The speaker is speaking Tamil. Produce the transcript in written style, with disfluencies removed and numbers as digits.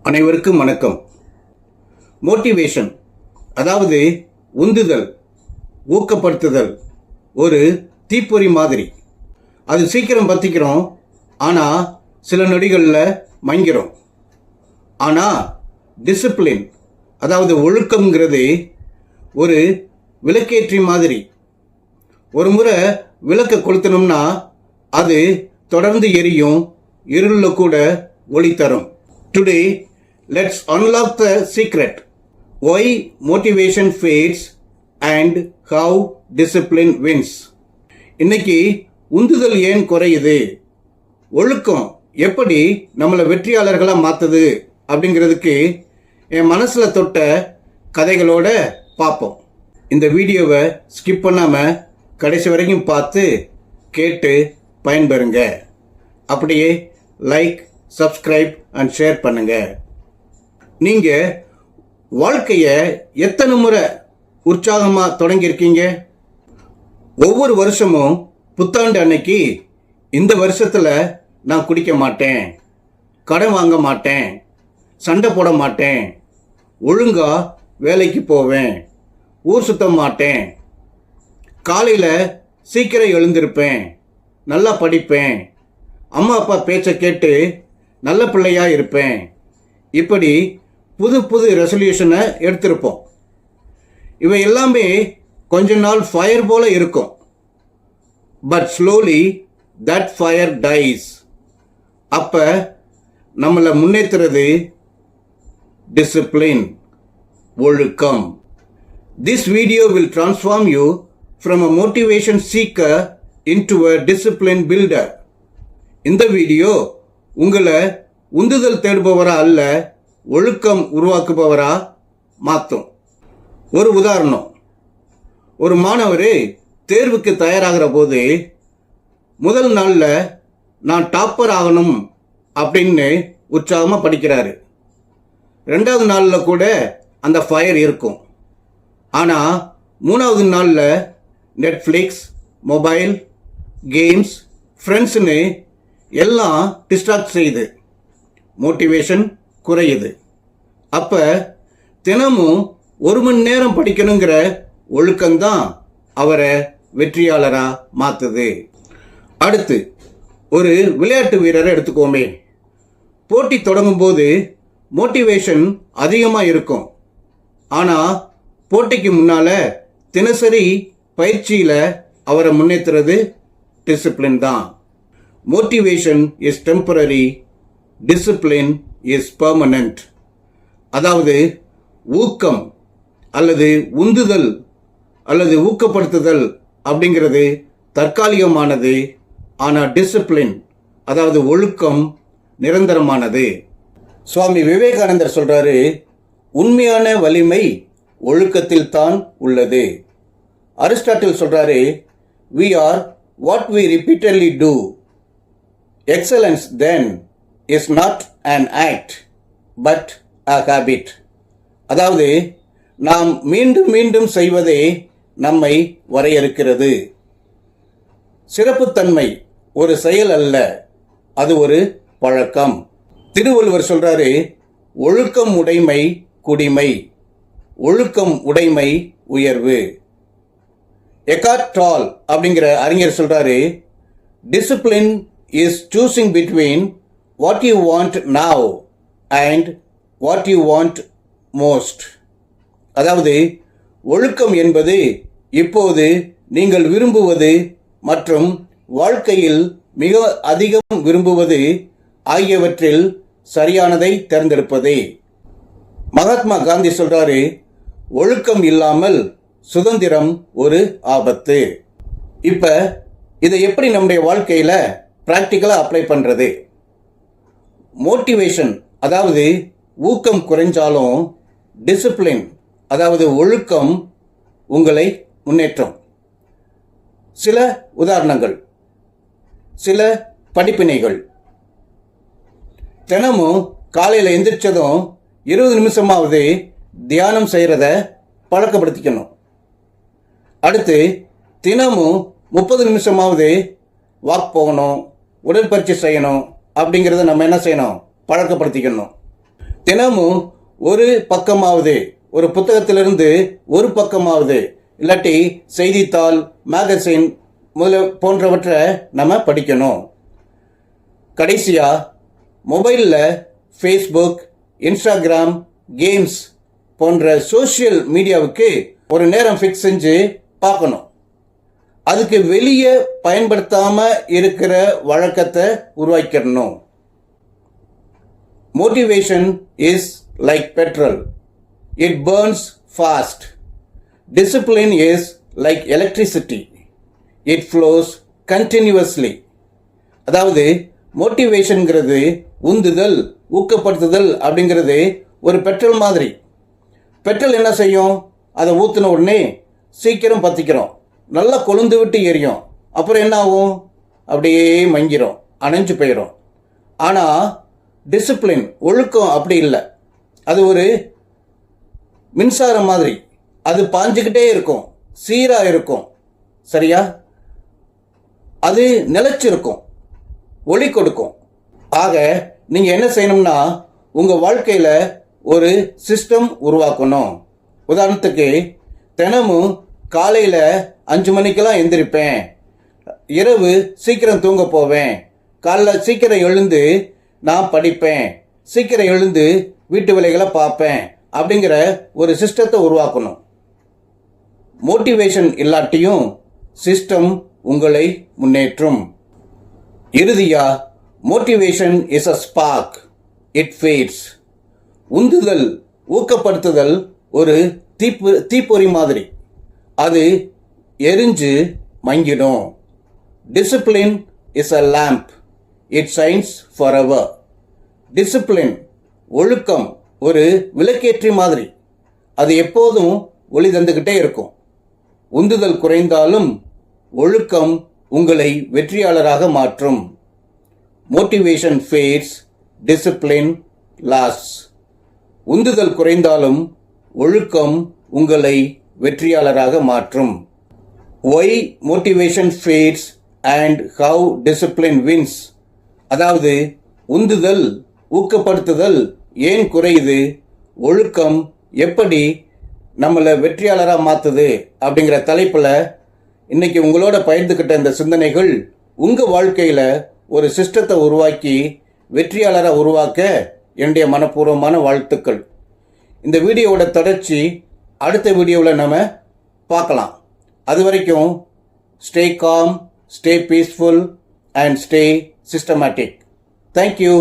அனைவருக்கும் வணக்கம். மோட்டிவேஷன் அதாவது உந்துதல், ஊக்கப்படுத்துதல் ஒரு தீப்பொறி மாதிரி. அது சீக்கிரம் பற்றிக்கிறோம், ஆனால் சில நொடிகளில் மங்கிரும். ஆனால் டிசிப்ளின் அதாவது ஒழுக்கம்ங்கிறது ஒரு விளக்கேற்றி மாதிரி. ஒரு முறை விளக்க கொளுத்தணும்னா அது தொடர்ந்து எரியும், இருளில் கூட ஒளி தரும். Today, let's unlock the secret. Why motivation fades and how discipline wins. இன்னைக்கு உந்துதல் ஏன் குறையுது, ஒழுக்கம் எப்படி நம்மளை வெற்றியாளர்களாக மாற்றுது அப்படிங்கிறதுக்கு என் மனசில் தொட்ட கதைகளோட பார்ப்போம். இந்த வீடியோவை ஸ்கிப் பண்ணாமல் கடைசி வரைக்கும் பார்த்து கேட்டு பயன்பெறுங்க. அப்படியே லைக், சப்ஸ்கிரைப் அண்ட் ஷேர் பண்ணுங்க. நீங்க வாழ்க்கையை எத்தனை முறை உற்சாகமாக தொடங்கியிருக்கீங்க? ஒவ்வொரு வருஷமும் புத்தாண்டு அன்னைக்கு இந்த வருஷத்தில் நான் குடிக்க மாட்டேன், கடன் வாங்க மாட்டேன், சண்டை போட மாட்டேன், ஒழுங்கா வேலைக்கு போவேன், ஊர் சுத்த மாட்டேன், காலையில் சீக்கிரம் எழுந்திருப்பேன், நல்லா படிப்பேன், அம்மா அப்பா பேச்சை கேட்டு நல்ல பிள்ளையா இருப்பேன். இப்படி புது புது ரெசல்யூஷனை எடுத்திருப்போம். இவை எல்லாமே கொஞ்ச நாள் ஃபயர் போல இருக்கும். But slowly that fire dies. அப்போ நம்மளை முன்னேற்றுறது டிசிப்ளின், ஒழுக்கம். This video will transform you from a motivation seeker into a discipline builder. இந்த வீடியோ உங்களை உந்துதல் தேடுபவரா அல்ல, ஒழுக்கம் உருவாக்குபவரா மாற்றும். ஒரு உதாரணம், ஒரு மாணவர் தேர்வுக்கு தயாராகிற போது முதல் நாளில் நான் டாப்பர் ஆகணும் அப்படின்னு உற்சாகமாக படிக்கிறாரு. ரெண்டாவது நாளில் கூட அந்த ஃபயர் இருக்கும். ஆனால் மூணாவது நாளில் நெட்ஃப்ளிக்ஸ், மொபைல், கேம்ஸ், ஃப்ரெண்ட்ஸ்னு எல்லாம் டிஸ்ட்ராக்ட் செய்யுது, மோட்டிவேஷன் குறையுது. அப்போ தினமும் 1 மணி நேரம் படிக்கணுங்கிற ஒழுக்கம்தான் அவரை வெற்றியாளராக மாற்றுது. அடுத்து ஒரு விளையாட்டு வீரரை எடுத்துக்கோமே. போட்டி தொடங்கும் போது மோட்டிவேஷன் அதிகமாக இருக்கும். ஆனால் போட்டிக்கு முன்னால் தினசரி பயிற்சியில் அவரை முன்னேற்றுறது டிசிப்ளின் தான். Motivation is temporary, discipline is permanent. அதாவது ஊக்கம் அல்லது உந்துதல் அல்லது ஊக்கப்படுத்துதல் அப்படிங்கிறது தற்காலிகமானது. ஆனால் டிசிப்ளின் அதாவது ஒழுக்கம் நிரந்தரமானது. சுவாமி விவேகானந்தர் சொல்றாரு, உண்மையான வலிமை ஒழுக்கத்தில் தான் உள்ளது. அரிஸ்டாட்டில் சொல்றாரு, we are what we repeatedly do. Excellence then is not an act but a habit. அதாவது நாம் மீண்டும் மீண்டும் செய்வதே நம்மை வரையறுக்கிறது. சிறப்புத்தன்மை ஒரு செயல் அல்ல, அது ஒரு பழக்கம். திருவள்ளுவர் சொல்றாரு, ஒழுக்கம் உடைமை குடிமை, ஒழுக்கம் உடைமை உயர்வு. எக்கார்ட் டால் அப்படிங்கிற அறிஞர் சொல்றாரு, discipline is choosing between what you want now and what you want most. அதாவது ஒழுக்கம் என்பது இப்போது நீங்கள் விரும்புவது மற்றும் வாழ்க்கையில் மிக அதிகம் விரும்புவது ஆகியவற்றில் சரியானதை தேர்ந்தெடுப்பதே. மகாத்மா காந்தி சொல்றாரு, ஒழுக்கம் இல்லாமல் சுதந்திரம் ஒரு ஆபத்து. இப்போ இதை எப்படி நம்முடைய வாழ்க்கையில் ப்ராக்டிக்கலாக அப்ளை பண்ணுறது? மோட்டிவேஷன் அதாவது ஊக்கம் குறைஞ்சாலும் டிசிப்ளின் அதாவது ஒழுக்கம் உங்களை முன்னேற்றும். சில உதாரணங்கள், சில படிப்பினைகள். தினமும் காலையில் எந்திரிச்சதும் 20 நிமிஷமாவது தியானம் செய்கிறத பழக்கப்படுத்திக்கணும். அடுத்து தினமும் 30 நிமிஷமாவது வாக் போகணும், உடற்பயிற்சி செய்யணும். அப்படிங்கிறத நம்ம என்ன செய்யணும்? பழக்கப்படுத்திக்கணும். தினமும் ஒரு பக்கமாவது, ஒரு புத்தகத்திலிருந்து ஒரு பக்கமாவது, இல்லாட்டி செய்தித்தாள், மேகசின் போன்றவற்றை நம்ம படிக்கணும். கடைசியா மொபைலில் ஃபேஸ்புக், இன்ஸ்டாகிராம், கேம்ஸ் போன்ற சோஷியல் மீடியாவுக்கு ஒரு நேரம் ஃபிக்ஸ் செஞ்சு பார்க்கணும். அதுக்கு வெளியே பயன்படுத்தாம இருக்கிற வழக்கத்தை உருவாக்கிடணும். Motivation is like petrol, it burns fast. Discipline is like electricity, it flows continuously. அதாவது மோட்டிவேஷன்ங்கிறது, உந்துதல், ஊக்கப்படுத்துதல் அப்படிங்கிறது ஒரு பெட்ரோல் மாதிரி. பெட்ரோல் என்ன செய்யும்? அதை ஊற்றின உடனே சீக்கிரம் பற்றிக்கிறோம், நல்லா கொழுந்து விட்டு எரியும். அப்புறம் என்ன ஆகும்? அப்படியே மங்கிரும், அணைஞ்சு போயிடும். ஆனால் டிசிப்ளின், ஒழுக்கம் அப்படி இல்லை. அது ஒரு மின்சாரம் மாதிரி, அது பாஞ்சுக்கிட்டே இருக்கும், சீராக இருக்கும். சரியா? அது நிலைச்சிருக்கும், ஒளி கொடுக்கும். ஆக நீங்கள் என்ன செய்யணும்னா, உங்கள் வாழ்க்கையில் ஒரு சிஸ்டம் உருவாக்கணும். உதாரணத்துக்கு, தினமும் காலையில் 5 மணிக்கெல்லாம் எந்திரிப்பேன், இரவு சீக்கிரம் தூங்க போவேன், காலைல சீக்கிரம் எழுந்து நான் படிப்பேன், சீக்கிரம் எழுந்து வீட்டு வேலைகளை பார்ப்பேன் அப்படிங்கிற ஒரு சிஸ்டத்தை உருவாக்கணும். மோட்டிவேஷன் இல்லாட்டியும் சிஸ்டம் உங்களை முன்னேற்றும். இறுதியா, motivation is a spark, it fades. உந்துதல், ஊக்கப்படுத்துதல் ஒரு தீப்பொறி மாதிரி, அது எரிஞ்சு மங்கிடும். Discipline is a lamp, it shines forever. Discipline, ஒழுக்கம் ஒரு விளக்கேற்றி மாதிரி, அது எப்போதும் ஒளி தந்துக்கிட்டே இருக்கும். உந்துதல் குறைந்தாலும் ஒழுக்கம் உங்களை வெற்றியாளராக மாற்றும். Motivation fades, discipline lasts. உந்துதல் குறைந்தாலும் ஒழுக்கம் உங்களை வெற்றியாளராக மாற்றும். Why motivation fades and how discipline wins. அதாவது உந்துதல், ஊக்கப்படுத்துதல் ஏன் குறையுது, ஒழுக்கம் எப்படி நம்மளை வெற்றியாளராக மாற்றுது அப்படிங்கிற தலைப்பில் இன்னைக்கு உங்களோட பகிர்ந்துக்கிட்ட இந்த சிந்தனைகள் உங்கள் வாழ்க்கையில் ஒரு சிஸ்டத்தை உருவாக்கி வெற்றியாளராக உருவாக்க என்னுடைய மனப்பூர்வமான வாழ்த்துக்கள். இந்த வீடியோவோட தொடர்ச்சி அடுத்த வீடியோவில் நம்ம பார்க்கலாம். அது வரைக்கும் stay com, stay peaceful and stay systematic. Thank you.